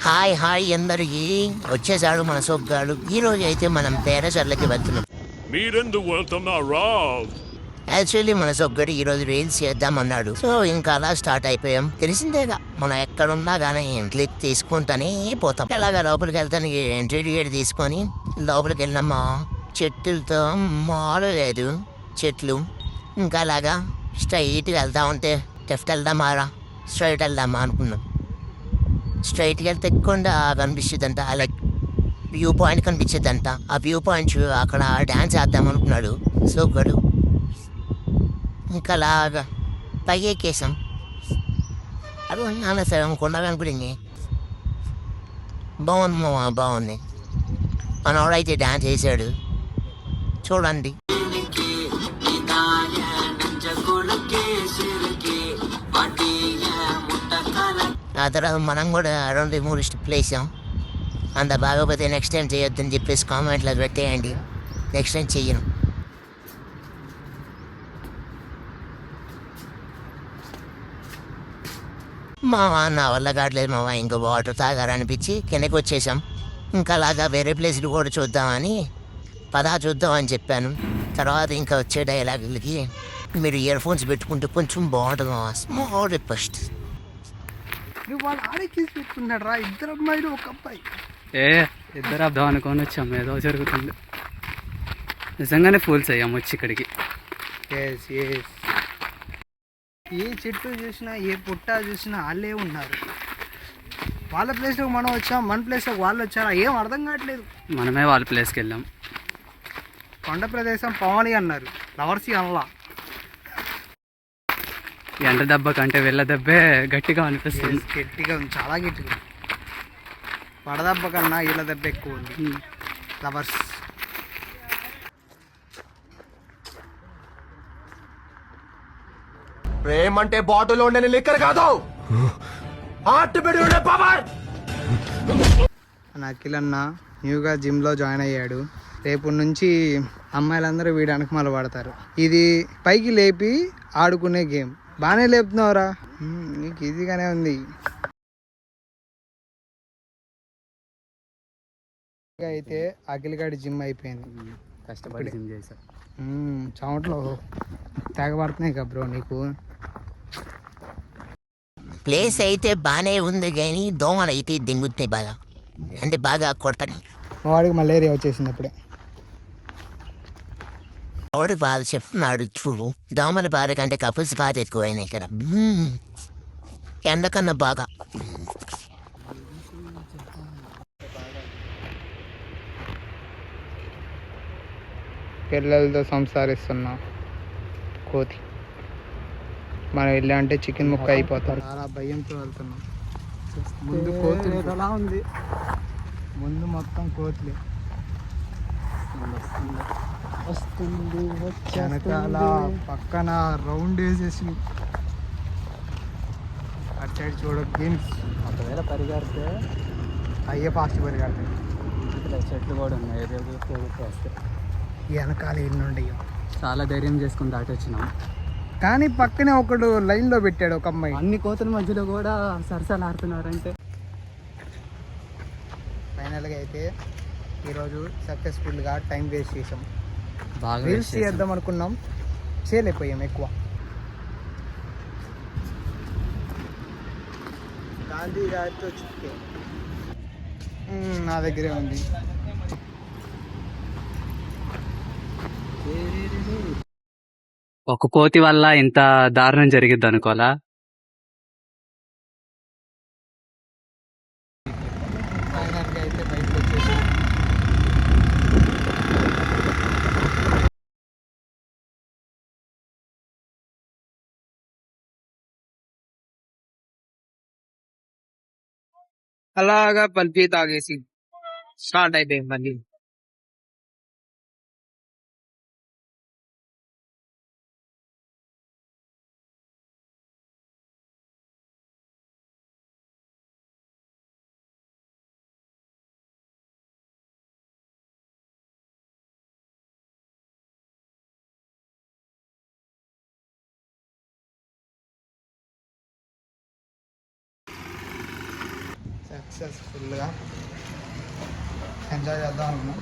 Hi hi అందరికి వచ్చేసాడు మన సొగ్గాడు. ఈ రోజు అయితే మనం పేరచర్లకి వెళ్తున్నాం. మీరెందుకు వెళ్తున్నారా? యాక్చువల్లీ మన సొగ్గడు ఈ రోజు రీల్స్ చేద్దామన్నాడు. సో ఇంకా అలా స్టార్ట్ అయిపోయాం. తెలిసిందేగా మనం ఎక్కడున్నా కానీ క్లిక్ తీసుకుంటానే పోతాం. అలాగా లోపలికి వెళ్తానికి ఎంట్రీ టికెట్ తీసుకొని లోపలికి వెళ్ళినామా, చెట్టులతో మాలు లేదు చెట్లు. ఇంకా అలాగా స్ట్రైట్గా వెళ్తా ఉంటే లెఫ్ట్ వెళ్దామారా స్ట్రైట్ వెళ్దామా అనుకున్నాం. స్ట్రైట్గా వెళ్తే ఎక్కువ కనిపిస్తుందంట, అలా వ్యూ పాయింట్ కనిపించేదంట. ఆ వ్యూ పాయింట్ అక్కడ డ్యాన్స్ వేద్దాం అనుకున్నాడు సోగ్గాడు. ఇంకా అలాగా పైకి ఎక్కేసాం. అది నాన్న సరే కొండ కనపడింది, బాగుంది మామ బాగుంది. మనోడైతే డ్యాన్స్ వేసాడు చూడండి. ఆ తర్వాత మనం కూడా 2-3 స్టెప్లు వేసాం. అంత బాగోపోతే నెక్స్ట్ టైం చేయొద్దని చెప్పేసి కామెంట్లో పెట్టేయండి. నెక్స్ట్ టైం చెయ్యను. మావా నా వల్ల కావట్లేదు మావా, ఇంకా వాటర్ తాగారనిపించి కిందకి వచ్చేసాం. ఇంకా అలాగా వేరే ప్లేస్లు కూడా చూద్దామని చూద్దామని చెప్పాను. తర్వాత ఇంకా వచ్చే డైలాగులకి మీరు ఇయర్ ఫోన్స్ పెట్టుకుంటే కొంచెం బాగుంటుంది మావా, స్మాల్ రిక్వెస్ట్. వాళ్ళు ఆడెక్కేసి పెట్టుకున్నాడు రా, ఇద్దరు అమ్మాయిలు ఒక అబ్బాయి. ఇద్దరు అర్థం అనుకొని వచ్చాము, ఏదో జరుగుతుంది. నిజంగానే ఫూల్స్ అయ్యాము వచ్చి ఇక్కడికి. ఏ చెట్టు చూసినా ఏ పుట్ట చూసినా వాళ్ళే ఉన్నారు. వాళ్ళ ప్లేస్లోకి మనం వచ్చాం, మన ప్లేస్లోకి వాళ్ళు వచ్చారా ఏం అర్థం కావట్లేదు. మనమే వాళ్ళ ప్లేస్కి వెళ్ళాం. కొండ ప్రదేశం పవని అన్నారు, లవర్సి అనలా. ఎండ దెబ్బ కంటే వెళ్ళ దెబ్బే గట్టిగా అనిపిస్తుంది. గట్టిగా ఉంది, చాలా గట్టిగా ఉంది. వడదెబ్బ కన్నా ఇళ్ళ దెబ్బ ఎక్కువ ఉంది. లవర్స్ ప్రేమ అంటే బాటిల్ ఉండే లిక్కర్ కాదు, ఆర్టిబిడి ఉండే పవర్. అఖిల్ అన్న న్యూగా జిమ్లో జాయిన్ అయ్యాడు. రేపు నుంచి అమ్మాయిలందరూ వీడి వెనకమాల పడతారు. ఇది పైకి లేపి ఆడుకునే గేమ్. బాగానే లేపుతున్నావురా, నీకు ఈజీగానే ఉంది. అయితే అఖిల్ గాడి జిమ్ అయిపోయింది, కష్టపడి జిమ్ చేశా. చెమటలో తెగబడుతున్నాయి కదా బ్రో నీకు. ప్లేస్ అయితే బాగానే ఉంది కానీ దోమలు అయితే దింగుతున్నాయి బాగా, అంటే బాగా కొడతాను. వాడికి మలేరియా వచ్చేసింది అప్పుడే. ఎవడు బాధ చెప్తున్నాడు చూడు, దోమల బాధ కంటే కపుల్స్ బాధ ఎక్కువైనాయి ఇక్కడ. ఎండకన్నా బాగా. పిల్లలతో సంసారిస్తున్నా కోతి. మనం వెళ్ళా అంటే చికెన్ ముక్క అయిపోతారు. చాలా భయంతో వెళ్తున్నాం. ముందు కోతులు ఎలా ఉంది, ముందు మొత్తం కోతులే. వస్తుంది వెనకాల పక్కన రౌండ్ వేసేసి అటు సైడ్ చూడ గేమ్స్. ఒకవేళ పరిగెడితే అయ్యే ఫాస్ట్ పరిగెడతాయి. ఇక్కడ చెట్లు కూడా ఉన్నాయి, వస్తాయి. వెనకాల ఎన్ని ఉండయో. చాలా ధైర్యం చేసుకుని దాటి వచ్చినాం. కానీ పక్కనే ఒకడు లైన్లో పెట్టాడు ఒక అమ్మాయి. అన్ని కోతుల మధ్యలో కూడా సరసాలు ఆడుతున్నారంటే. ఫైనల్గా అయితే ఈరోజు సక్సెస్ఫుల్గా టైం వేస్ట్ చేసాం. బాగా రీల్స్ చేద్దాం అనుకున్నాం, చేయలేకపోయాం ఎక్కువ. గాంధీ గారితో చుట్టే నా దగ్గరే ఉంది. ఒక కోతి వల్ల ఇంత దారుణం జరిగిద్ది అనుకోలా. ఫైనల్గా అయితే బయటకు వచ్చేసి అలాగా పల్పి తాగేసి స్టార్ట్ అయిపోయింది మళ్ళీ. సక్సెస్ఫుల్గా ఎంజాయ్ చేద్దాం అనుకున్నాం.